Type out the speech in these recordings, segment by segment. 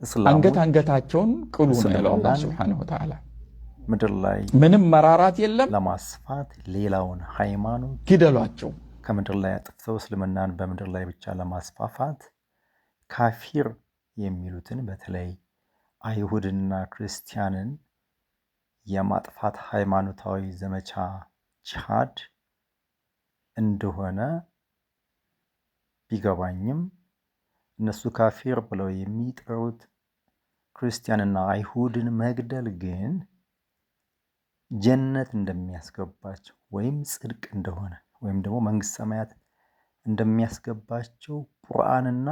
አንገታቸውን ቅሉ ነው ያለው አላህ ሱብሓነሁ ወተዓላ። ምድር ላይ ምንም መራራት የለም፣ ለማስፋት ሌላውን ሃይማኖት ግደሏቸው። ከምድር ላይ አጥፍተው እስልምናን በምድር ላይ ብቻ ለማስፋፋት ካፊር የሚሉትን በተለይ አይሁድና ክርስቲያንን የማጥፋት ሃይማኖታዊ ዘመቻ ጂሃድ እንደሆነ ቢገባኝም እነሱ ካፊር ብለው የሚጠሩት ክርስቲያንና አይሁድን መግደል ግን ጀነት እንደሚያስገባቸው ወይም ጽድቅ እንደሆነ ወይም ደግሞ መንግስት ሰማያት እንደሚያስገባቸው ቁርአንና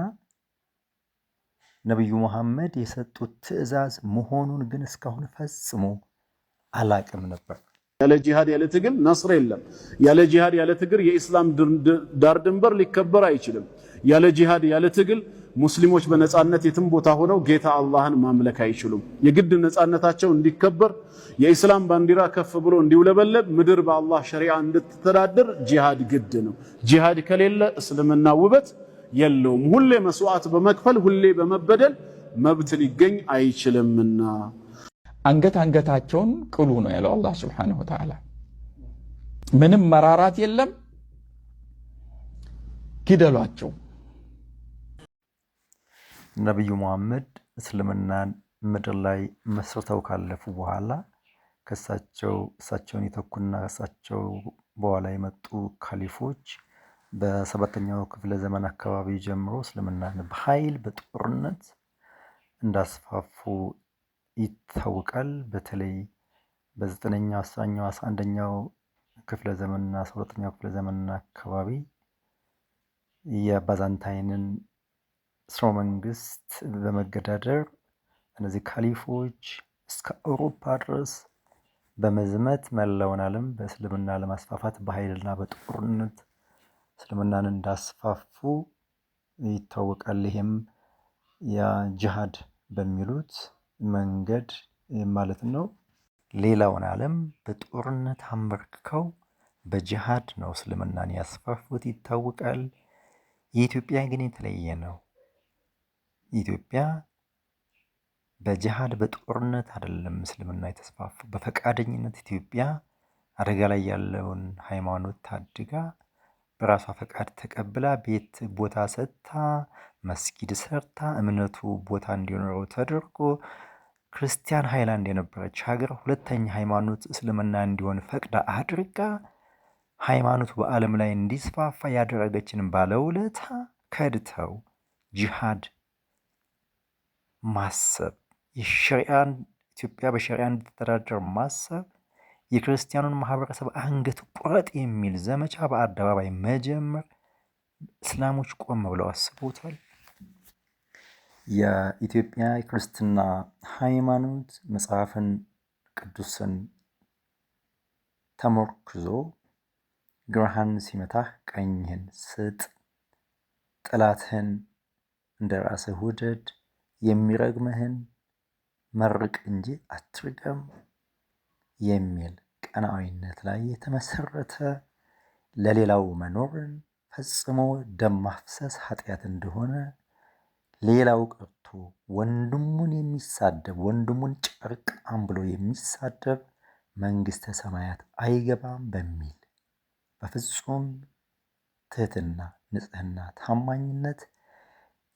ነብዩ መሐመድ የሰጡት ትዕዛዝ መሆኑን ግን እስካሁን ፈጽሞ አላቅም ነበር። ያለ ጂሃድ ያለ ትግል ነስር የለም። ያለ ጂሃድ ያለ ትግል የኢስላም ዳር ድንበር ሊከበር አይችልም። ያለ ጂሃድ ያለ ትግል ሙስሊሞች በነጻነት የትም ቦታ ሆነው ጌታ አላህን ማምለክ አይችሉም። የግድ ነጻነታቸው እንዲከበር የኢስላም ባንዲራ ከፍ ብሎ እንዲውለበለብ ምድር በአላህ ሸሪዓ እንድትተዳደር ጂሃድ ግድ ነው። ጂሃድ ከሌለ እስልምና ውበት የለውም። ሁሌ መስዋዕት በመክፈል ሁሌ በመበደል መብት ሊገኝ አይችልምና አንገታቸውን ቅሉ ነው ያለው አላህ ሱብሓነሁ ወተዓላ። ምንም መራራት የለም፣ ግደሏቸው። ነብዩ መሐመድ እስልምናን ምድር ላይ መስርተው ካለፉ በኋላ እሳቸውን የተኩና ከእሳቸው በኋላ የመጡ ካሊፎች በሰባተኛው ክፍለ ዘመን አካባቢ ጀምሮ እስልምናን በኃይል በጦርነት እንዳስፋፉ ይታወቃል። በተለይ በ9ኛው 10ኛው 11ኛው ክፍለ ዘመንና 12ኛው ክፍለ ዘመን አካባቢ የባዛንታይንን ስርወ መንግስት በመገዳደር እነዚህ ካሊፎች እስከ አውሮፓ ድረስ በመዝመት መላውን ዓለም በእስልምና ለማስፋፋት በኃይልና በጦርነት እስልምናን እንዳስፋፉ ይታወቃል። ይሄም የጂሃድ በሚሉት መንገድ ማለት ነው። ሌላውን ዓለም በጦርነት አንበርክከው በጂሃድ ነው እስልምናን ያስፋፉት ይታወቃል። የኢትዮጵያ ግን የተለየ ነው። ኢትዮጵያ በጂሃድ በጦርነት አይደለም እስልምና የተስፋፋው፣ በፈቃደኝነት ኢትዮጵያ አደጋ ላይ ያለውን ሃይማኖት ታድጋ በራሷ ፈቃድ ተቀብላ ቤት ቦታ ሰጥታ መስጊድ ሰርታ እምነቱ ቦታ እንዲኖረው ተደርጎ ክርስቲያን ሃይላንድ የነበረች ሀገር ሁለተኛ ሃይማኖት እስልምና እንዲሆን ፈቅዳ አድርጋ ሃይማኖቱ በዓለም ላይ እንዲስፋፋ ያደረገችን ባለውለታ ከድተው ጂሃድ ማሰብ የሸሪዓን ኢትዮጵያ በሸሪዓ እንድትተዳደር ማሰብ የክርስቲያኑን ማህበረሰብ አንገት ቁረጥ የሚል ዘመቻ በአደባባይ መጀመር እስላሞች ቆም ብለው አስቦታል። የኢትዮጵያ ክርስትና ሃይማኖት መጽሐፍን ቅዱስን ተመርክዞ ግራህን ሲመታህ ቀኝህን ስጥ፣ ጠላትህን እንደ ራስህ ውደድ፣ የሚረግምህን መርቅ እንጂ አትርገም የሚል ቀናዊነት ላይ የተመሰረተ ለሌላው መኖርን ፈጽሞ ደም ማፍሰስ ኃጢአት እንደሆነ ሌላው ቀርቶ ወንድሙን የሚሳደብ ወንድሙን ጨርቃም ብሎ የሚሳደብ መንግስተ ሰማያት አይገባም በሚል በፍጹም ትህትና፣ ንጽህና፣ ታማኝነት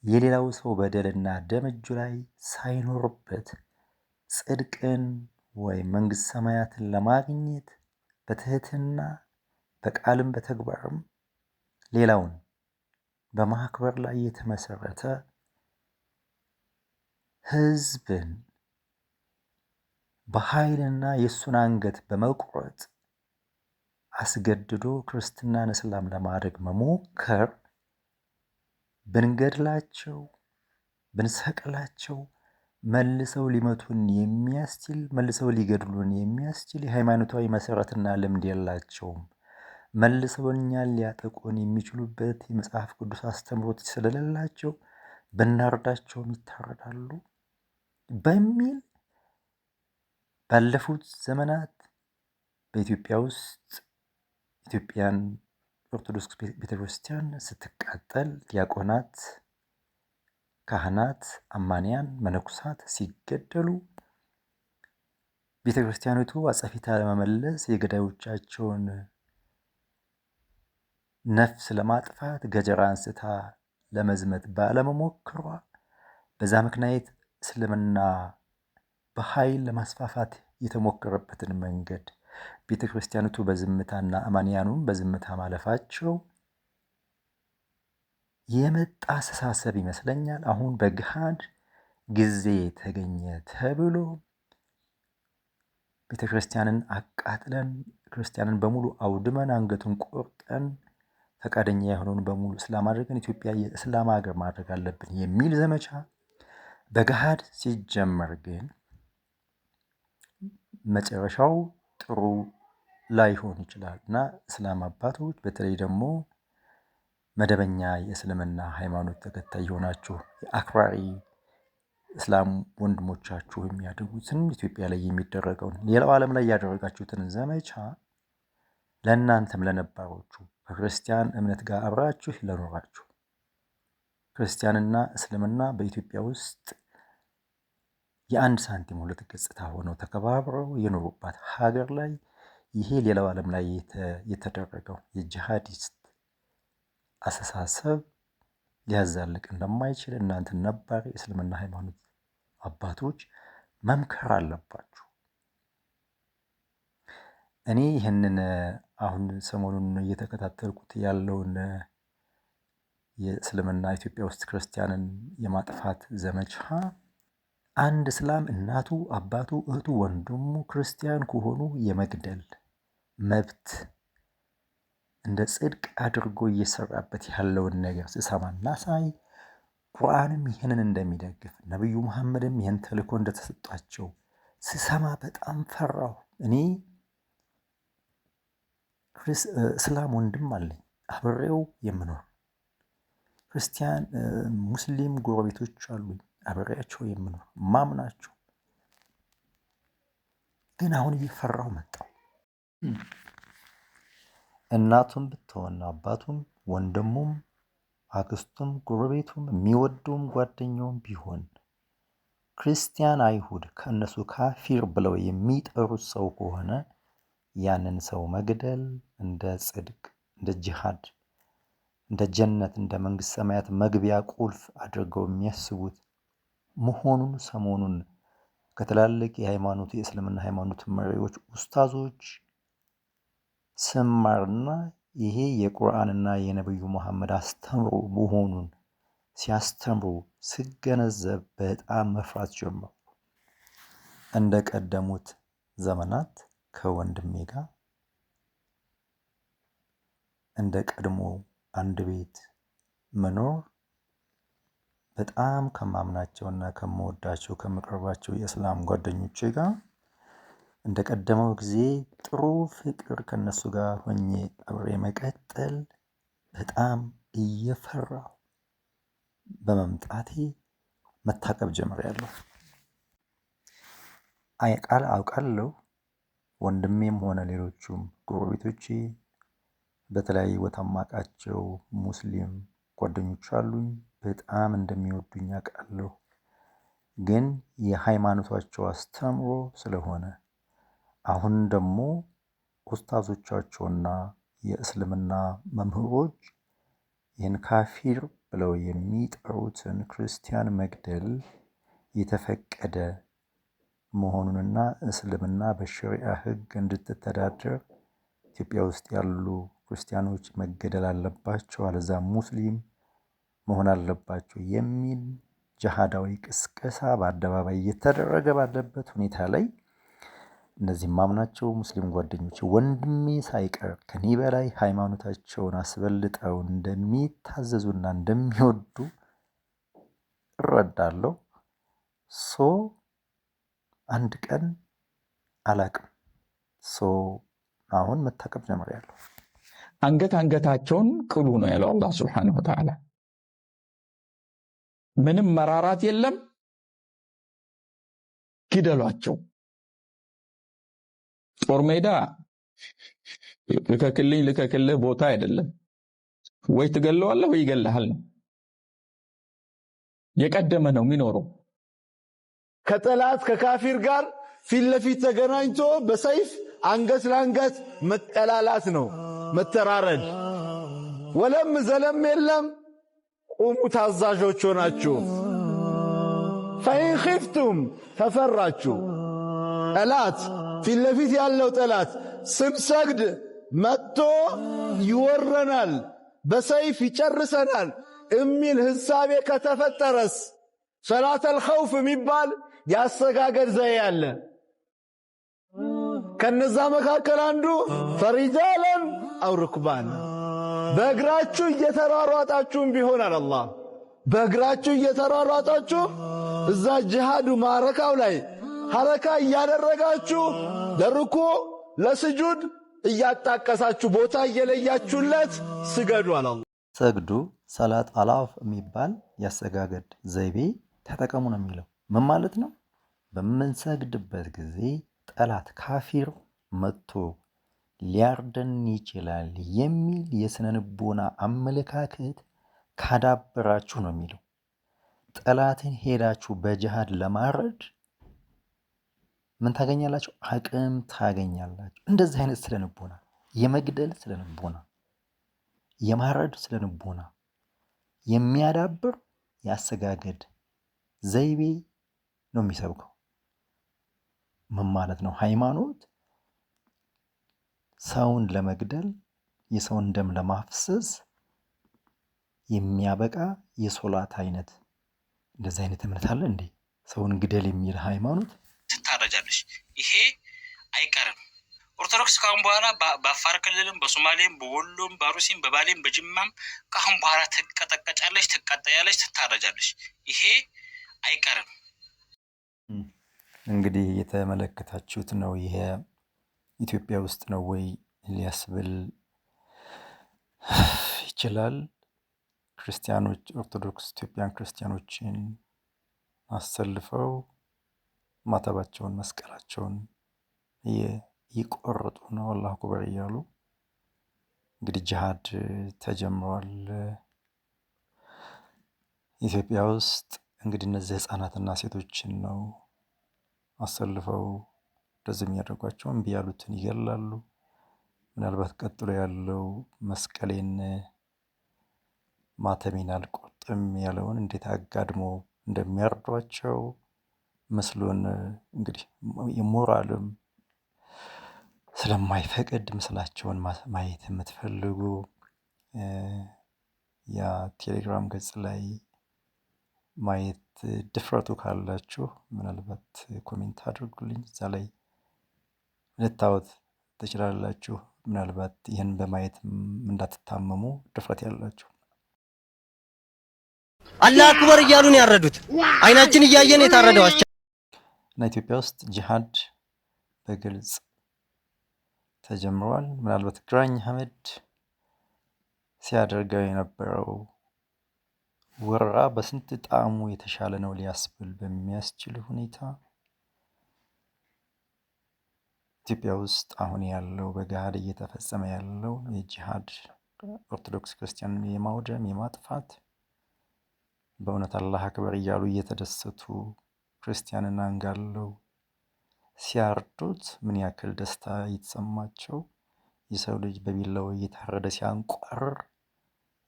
የሌላው ሰው በደልና ደም እጁ ላይ ሳይኖርበት ጽድቅን ወይም መንግስት ሰማያትን ለማግኘት በትህትና በቃልም በተግባርም ሌላውን በማክበር ላይ የተመሰረተ ህዝብን በኃይልና የእሱን አንገት በመቁረጥ አስገድዶ ክርስትናን እስላም ለማድረግ መሞከር ብንገድላቸው ብንሰቅላቸው መልሰው ሊመቱን የሚያስችል መልሰው ሊገድሉን የሚያስችል የሃይማኖታዊ መሰረትና ልምድ የላቸውም። መልሰው እኛን ሊያጠቁን የሚችሉበት የመጽሐፍ ቅዱስ አስተምሮት ስለሌላቸው ብናርዳቸውም ይታረዳሉ በሚል ባለፉት ዘመናት በኢትዮጵያ ውስጥ ኢትዮጵያን ኦርቶዶክስ ቤተክርስቲያን ስትቃጠል ዲያቆናት ካህናት፣ አማንያን፣ መነኩሳት ሲገደሉ ቤተ ክርስቲያኒቱ አጸፊታ ለመመለስ የገዳዮቻቸውን ነፍስ ለማጥፋት ገጀራ አንስታ ለመዝመት ባለመሞከሯ በዛ ምክንያት እስልምና በኃይል ለማስፋፋት የተሞከረበትን መንገድ ቤተ ክርስቲያኒቱ በዝምታና አማንያኑም በዝምታ ማለፋቸው የመጣ አስተሳሰብ ይመስለኛል። አሁን በግሃድ ጊዜ ተገኘ ተብሎ ቤተ ክርስቲያንን አቃጥለን ክርስቲያንን በሙሉ አውድመን አንገቱን ቆርጠን ፈቃደኛ የሆነውን በሙሉ እስላም አድርገን ኢትዮጵያ የእስላም ሀገር ማድረግ አለብን የሚል ዘመቻ በገሃድ ሲጀመር ግን መጨረሻው ጥሩ ላይሆን ይችላል እና እስላም አባቶች በተለይ ደግሞ መደበኛ የእስልምና ሃይማኖት ተከታይ የሆናችሁ የአክራሪ እስላም ወንድሞቻችሁ የሚያደርጉትን ኢትዮጵያ ላይ የሚደረገውን ሌላው ዓለም ላይ ያደረጋችሁትን ዘመቻ ለእናንተም ለነባሮቹ ከክርስቲያን እምነት ጋር አብራችሁ ለኖራችሁ ክርስቲያንና እስልምና በኢትዮጵያ ውስጥ የአንድ ሳንቲም ሁለት ገጽታ ሆነው ተከባብረው የኖሩባት ሀገር ላይ ይሄ ሌላው ዓለም ላይ የተደረገው የጂሃዲስት አስተሳሰብ ሊያዛልቅ እንደማይችል እናንተ ነባር የእስልምና ሃይማኖት አባቶች መምከር አለባችሁ። እኔ ይህንን አሁን ሰሞኑን እየተከታተልኩት ያለውን የእስልምና ኢትዮጵያ ውስጥ ክርስቲያንን የማጥፋት ዘመቻ አንድ እስላም እናቱ፣ አባቱ፣ እህቱ፣ ወንድሙ ክርስቲያን ከሆኑ የመግደል መብት እንደ ጽድቅ አድርጎ እየሰራበት ያለውን ነገር ስሰማና ሳይ ቁርአንም ይህንን እንደሚደግፍ ነብዩ መሐመድም ይህን ተልእኮ እንደተሰጣቸው ስሰማ በጣም ፈራሁ። እኔ እስላም ወንድም አለኝ አብሬው የምኖር ክርስቲያን ሙስሊም ጎረቤቶች አሉኝ አብሬያቸው የምኖር ማምናቸው፣ ግን አሁን እየፈራሁ መጣሁ። እናቱም ብትሆን አባቱም ወንድሙም አክስቱም ጎረቤቱም የሚወደውም ጓደኛውም ቢሆን ክርስቲያን አይሁድ ከእነሱ ካፊር ብለው የሚጠሩት ሰው ከሆነ ያንን ሰው መግደል እንደ ጽድቅ፣ እንደ ጂሃድ፣ እንደ ጀነት፣ እንደ መንግስት ሰማያት መግቢያ ቁልፍ አድርገው የሚያስቡት መሆኑን ሰሞኑን ከትላልቅ የሃይማኖት የእስልምና ሃይማኖት መሪዎች ኡስታዞች ስማርና ይሄ የቁርአንና የነብዩ መሐመድ አስተምሮ መሆኑን ሲያስተምሩ ስገነዘብ በጣም መፍራት ጀመርኩ። እንደ ቀደሙት ዘመናት ከወንድሜ ጋር እንደ ቀድሞ አንድ ቤት መኖር በጣም ከማምናቸውና ከምወዳቸው ከምቀርባቸው የእስላም ጓደኞቼ ጋር እንደ ቀደመው ጊዜ ጥሩ ፍቅር ከነሱ ጋር ሆኜ አብሬ መቀጠል በጣም እየፈራሁ በመምጣቴ መታቀብ ጀምሬያለሁ። አውቃለሁ ወንድሜም ሆነ ሌሎቹም ጎረቤቶቼ በተለያየ ቦታ ማውቃቸው ሙስሊም ጓደኞች አሉኝ በጣም እንደሚወዱኝ አውቃለሁ። ግን የሃይማኖታቸው አስተምሮ ስለሆነ አሁን ደግሞ ኡስታዞቻቸውና የእስልምና መምህሮች ይህን ካፊር ብለው የሚጠሩትን ክርስቲያን መግደል የተፈቀደ መሆኑንና እስልምና በሸሪዓ ሕግ እንድትተዳደር ኢትዮጵያ ውስጥ ያሉ ክርስቲያኖች መገደል አለባቸው፣ አለዛ ሙስሊም መሆን አለባቸው የሚል ጅሃዳዊ ቅስቀሳ በአደባባይ እየተደረገ ባለበት ሁኔታ ላይ እነዚህ ማምናቸው ሙስሊም ጓደኞች ወንድሜ ሳይቀር ከኔ በላይ ሃይማኖታቸውን አስበልጠው እንደሚታዘዙና እንደሚወዱ እረዳለሁ። አንድ ቀን አላቅም አሁን መታቀብ ጀምሬያለሁ። አንገታቸውን ቅሉ ነው ያለው አላህ ሱብሓነሁ ወተዓላ። ምንም መራራት የለም፣ ግደሏቸው። ጦር ሜዳ ልከክልህ ቦታ አይደለም። ወይ ትገለዋለህ ወይ ይገልሃል ነው። የቀደመ ነው የሚኖረው። ከጠላት ከካፊር ጋር ፊት ለፊት ተገናኝቶ በሰይፍ አንገት ለአንገት መጠላላት ነው፣ መተራረድ። ወለም ዘለም የለም። ቁሙ ታዛዦች ሆናችሁ። ፈኢን ኺፍቱም ተፈራችሁ፣ ጠላት ፊት ለፊት ያለው ጠላት ስንሰግድ መጥቶ ይወረናል፣ በሰይፍ ይጨርሰናል እሚል ህሳቤ ከተፈጠረስ ሰላተል ኸውፍ የሚባል ያሰጋገድ ዘዬ አለ። ከነዛ መካከል አንዱ ፈሪጃለን አው ሩክባን፣ በእግራችሁ እየተሯሯጣችሁም ቢሆናል አላህ በእግራችሁ እየተሯሯጣችሁ እዛ ጂሃዱ ማረካው ላይ ሐረካ እያደረጋችሁ ለርኩዕ ለስጁድ እያጣቀሳችሁ ቦታ እየለያችሁለት ስገዱ አለ አላህ። ሰግዱ ሰላት አላፍ የሚባል ያሰጋገድ ዘይቤ ተጠቀሙ ነው የሚለው። ምን ማለት ነው? በምንሰግድበት ጊዜ ጠላት ካፊር መጥቶ ሊያርደን ይችላል የሚል የስነ ልቦና አመለካከት ካዳበራችሁ ነው የሚለው። ጠላትን ሄዳችሁ በጅሃድ ለማረድ ምን ታገኛላችሁ? አቅም ታገኛላችሁ። እንደዚህ አይነት ስለ ልቦና የመግደል ስለ ልቦና የማረድ ስለ ልቦና የሚያዳብር ያሰጋገድ ዘይቤ ነው የሚሰብከው። ምን ማለት ነው? ሃይማኖት ሰውን ለመግደል የሰውን ደም ለማፍሰስ የሚያበቃ የሶላት አይነት እንደዚህ አይነት እምነት አለ እንዴ? ሰውን ግደል የሚል ሃይማኖት ትታረጃለሽ። ይሄ አይቀርም። ኦርቶዶክስ ካሁን በኋላ በአፋር ክልልም በሶማሌም በወሎም በአሩሲም በባሌም በጅማም ካሁን በኋላ ትቀጠቀጫለሽ፣ ትቀጠያለሽ፣ ትታረጃለሽ። ይሄ አይቀርም። እንግዲህ የተመለከታችሁት ነው። ይሄ ኢትዮጵያ ውስጥ ነው ወይ ሊያስብል ይችላል። ክርስቲያኖች ኦርቶዶክስ ኢትዮጵያን ክርስቲያኖችን አሰልፈው ማተባቸውን መስቀላቸውን ይቆርጡ ነው አላሁ አክበር እያሉ እንግዲህ ጂሃድ ተጀምሯል ኢትዮጵያ ውስጥ። እንግዲህ እነዚህ ህፃናትና ሴቶችን ነው አሰልፈው እንደዚህ የሚያደርጓቸው። እምቢ ያሉትን ይገላሉ። ምናልባት ቀጥሎ ያለው መስቀሌን ማተሜን አልቆርጥም ያለውን እንዴት አጋድሞ እንደሚያርዷቸው ምስሉን እንግዲህ የሞራልም ስለማይፈቅድ ምስላቸውን ማየት የምትፈልጉ ያ ቴሌግራም ገጽ ላይ ማየት ድፍረቱ ካላችሁ ምናልባት ኮሜንት አድርጉልኝ። እዛ ላይ ልታዩት ትችላላችሁ። ምናልባት ይህን በማየት እንዳትታመሙ ድፍረት ያላችሁ። አላህ አክበር እያሉን ያረዱት አይናችን እያየን የታረደው እና ኢትዮጵያ ውስጥ ጂሃድ በግልጽ ተጀምሯል። ምናልባት ግራኝ አህመድ ሲያደርገው የነበረው ወረራ በስንት ጣዕሙ የተሻለ ነው ሊያስብል በሚያስችል ሁኔታ ኢትዮጵያ ውስጥ አሁን ያለው በገሃድ እየተፈጸመ ያለው የጂሃድ ኦርቶዶክስ ክርስቲያንን የማውደም የማጥፋት በእውነት አላህ አክበር እያሉ እየተደሰቱ ክርስቲያንን አንጋለው ሲያርዱት ምን ያክል ደስታ እየተሰማቸው የሰው ልጅ በቢላው እየታረደ ሲያንቋርር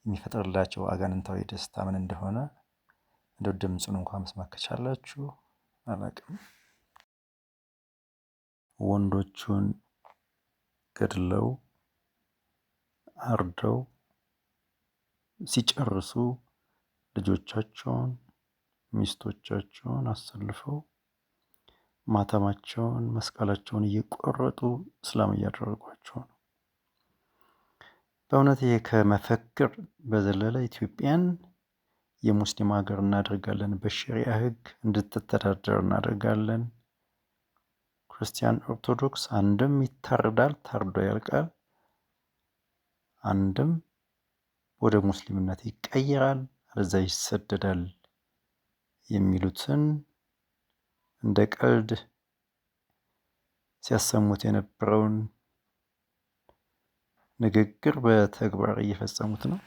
የሚፈጥርላቸው አጋንንታዊ ደስታ ምን እንደሆነ እንደው ድምፁን እንኳን መስማት ከቻላችሁ አላቅም። ወንዶቹን ገድለው አርደው ሲጨርሱ ልጆቻቸውን ሚስቶቻቸውን አሰልፈው ማተማቸውን መስቀላቸውን እየቆረጡ እስላም እያደረጓቸው ነው። በእውነት ይሄ ከመፈክር በዘለለ ኢትዮጵያን የሙስሊም ሀገር እናደርጋለን፣ በሸሪዓ ህግ እንድትተዳደር እናደርጋለን። ክርስቲያን ኦርቶዶክስ አንድም ይታረዳል፣ ታርዶ ያልቃል፣ አንድም ወደ ሙስሊምነት ይቀየራል፣ አለዛ ይሰደዳል የሚሉትን እንደ ቀልድ ሲያሰሙት የነበረውን ንግግር በተግባር እየፈጸሙት ነው።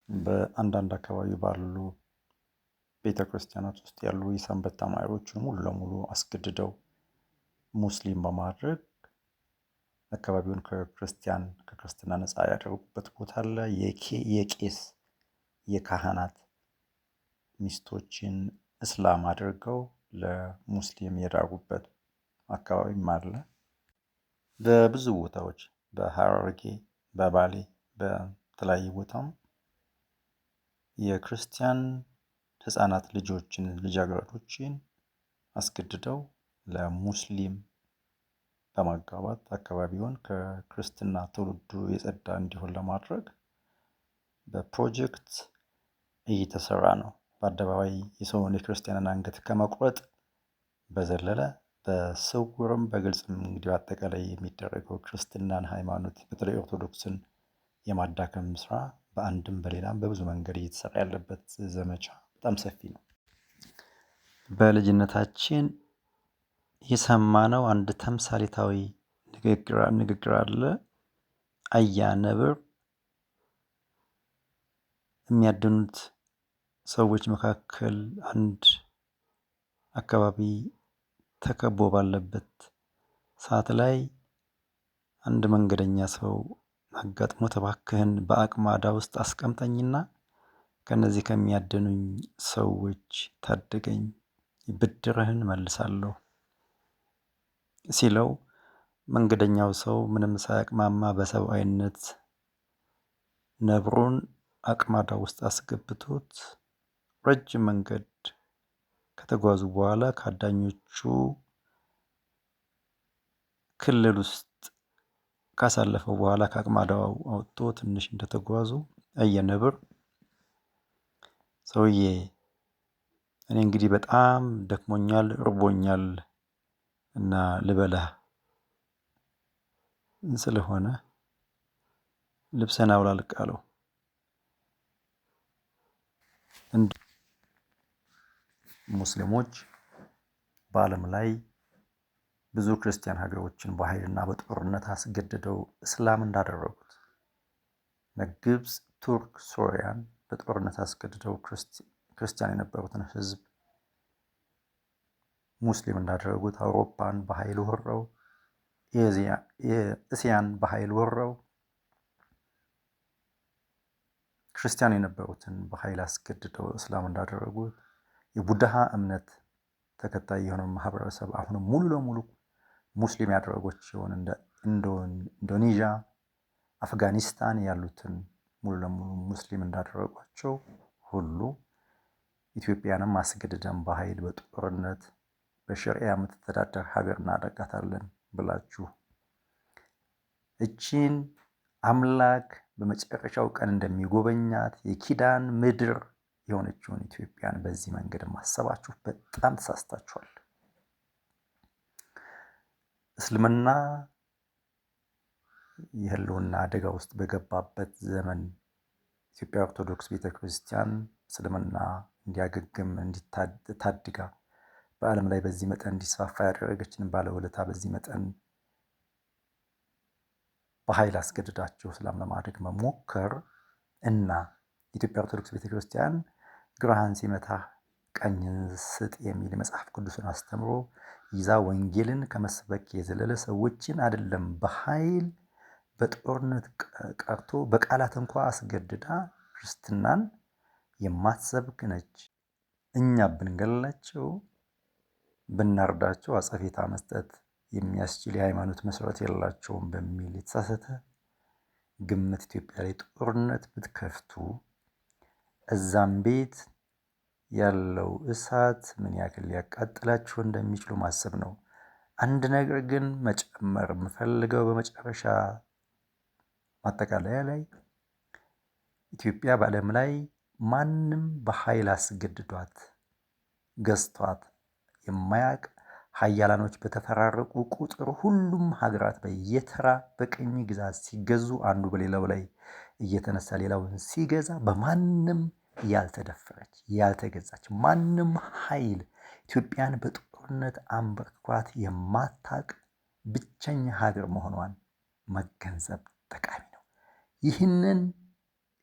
በአንዳንድ አካባቢ ባሉ ቤተ ክርስቲያናት ውስጥ ያሉ የሰንበት ተማሪዎችን ሙሉ ለሙሉ አስገድደው ሙስሊም በማድረግ አካባቢውን ከክርስትና ነፃ ያደረጉበት ቦታ አለ። የቄስ የካህናት ሚስቶችን እስላም አድርገው ለሙስሊም የዳሩበት አካባቢም አለ። በብዙ ቦታዎች በሐረርጌ፣ በባሌ፣ በተለያዩ ቦታም የክርስቲያን ህፃናት ልጆችን ልጃገረዶችን አስገድደው ለሙስሊም በማጋባት አካባቢውን ከክርስትና ትውልዱ የጸዳ እንዲሆን ለማድረግ በፕሮጀክት እየተሰራ ነው። በአደባባይ የሰውን የክርስቲያንን አንገት ከመቁረጥ በዘለለ በስውርም በግልጽም እንግዲህ አጠቃላይ የሚደረገው ክርስትናን ሃይማኖት በተለይ ኦርቶዶክስን የማዳከም ስራ በአንድም በሌላም በብዙ መንገድ እየተሰራ ያለበት ዘመቻ በጣም ሰፊ ነው። በልጅነታችን የሰማነው አንድ ተምሳሌታዊ ንግግር አለ። አያ ነብር የሚያድኑት ሰዎች መካከል አንድ አካባቢ ተከቦ ባለበት ሰዓት ላይ አንድ መንገደኛ ሰው አጋጥሞ እባክህን በአቅማዳ ውስጥ አስቀምጠኝና ከነዚህ ከሚያድኑኝ ሰዎች ታደገኝ፣ ብድርህን መልሳለሁ ሲለው መንገደኛው ሰው ምንም ሳያቅማማ በሰብአዊነት ነብሩን አቅማዳ ውስጥ አስገብቶት ረጅም መንገድ ከተጓዙ በኋላ ከአዳኞቹ ክልል ውስጥ ካሳለፈው በኋላ ከአቅማዳው አውጥቶ ትንሽ እንደተጓዙ ነብር ሰውዬ እኔ እንግዲህ በጣም ደክሞኛል፣ እርቦኛል እና ልበላህ ስለሆነ ልብስህን አውላልቅ አለው። ሙስሊሞች በዓለም ላይ ብዙ ክርስቲያን ሀገሮችን በኃይልና በጦርነት አስገድደው እስላም እንዳደረጉት ግብፅ፣ ቱርክ፣ ሶሪያን በጦርነት አስገድደው ክርስቲያን የነበሩትን ህዝብ ሙስሊም እንዳደረጉት አውሮፓን በኃይል ወረው እስያን በኃይል ወረው ክርስቲያን የነበሩትን በኃይል አስገድደው እስላም እንዳደረጉት የቡድሃ እምነት ተከታይ የሆነው ማህበረሰብ አሁንም ሙሉ ለሙሉ ሙስሊም ያደረጓቸውን እንደ ኢንዶኔዥያ፣ አፍጋኒስታን ያሉትን ሙሉ ለሙሉ ሙስሊም እንዳደረጓቸው ሁሉ ኢትዮጵያንም አስገድደን በኃይል በጦርነት በሸሪዓ የምትተዳደር ሀገር እናደርጋታለን ብላችሁ እቺን አምላክ በመጨረሻው ቀን እንደሚጎበኛት የኪዳን ምድር የሆነችውን ኢትዮጵያን በዚህ መንገድ ማሰባችሁ በጣም ተሳስታችኋል። እስልምና የህልውና አደጋ ውስጥ በገባበት ዘመን ኢትዮጵያ ኦርቶዶክስ ቤተክርስቲያን እስልምና እንዲያገግም እንዲታድጋ በዓለም ላይ በዚህ መጠን እንዲስፋፋ ያደረገችን ባለውለታ በዚህ መጠን በኃይል አስገድዳቸው እስላም ለማድረግ መሞከር እና ኢትዮጵያ ኦርቶዶክስ ቤተክርስቲያን ግራህን ሲመታ ቀኝን ስጥ የሚል መጽሐፍ ቅዱስን አስተምሮ ይዛ ወንጌልን ከመስበክ የዘለለ ሰዎችን አይደለም በኃይል በጦርነት ቀርቶ በቃላት እንኳ አስገድዳ ክርስትናን የማትሰብክ ነች። እኛ ብንገላቸው ብናርዳቸው አጸፌታ መስጠት የሚያስችል የሃይማኖት መሰረት የላቸውም በሚል የተሳሳተ ግምት ኢትዮጵያ ላይ ጦርነት ብትከፍቱ እዛም ቤት ያለው እሳት ምን ያክል ሊያቃጥላችሁ እንደሚችሉ ማሰብ ነው። አንድ ነገር ግን መጨመር የምፈልገው በመጨረሻ ማጠቃለያ ላይ ኢትዮጵያ በዓለም ላይ ማንም በኃይል አስገድዷት ገዝቷት የማያቅ ሀያላኖች በተፈራረቁ ቁጥር ሁሉም ሀገራት በየተራ በቅኝ ግዛት ሲገዙ አንዱ በሌላው ላይ እየተነሳ ሌላውን ሲገዛ በማንም ያልተደፈረች ያልተገዛች ማንም ኃይል ኢትዮጵያን በጦርነት አንበርክኳት የማታቅ ብቸኛ ሀገር መሆኗን መገንዘብ ጠቃሚ ነው። ይህንን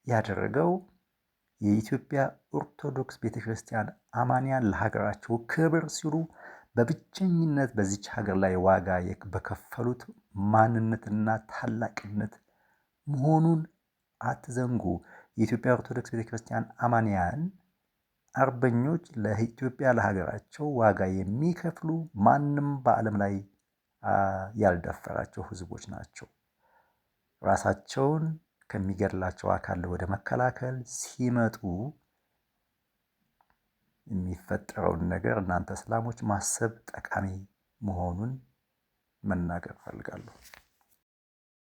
ያደረገው የኢትዮጵያ ኦርቶዶክስ ቤተክርስቲያን አማንያን ለሀገራቸው ክብር ሲሉ በብቸኝነት በዚች ሀገር ላይ ዋጋ በከፈሉት ማንነትና ታላቅነት መሆኑን አትዘንጉ። የኢትዮጵያ ኦርቶዶክስ ቤተክርስቲያን አማንያን አርበኞች ለኢትዮጵያ ለሀገራቸው ዋጋ የሚከፍሉ ማንም በዓለም ላይ ያልደፈራቸው ህዝቦች ናቸው። ራሳቸውን ከሚገድላቸው አካል ወደ መከላከል ሲመጡ የሚፈጠረውን ነገር እናንተ እስላሞች ማሰብ ጠቃሚ መሆኑን መናገር ፈልጋለሁ።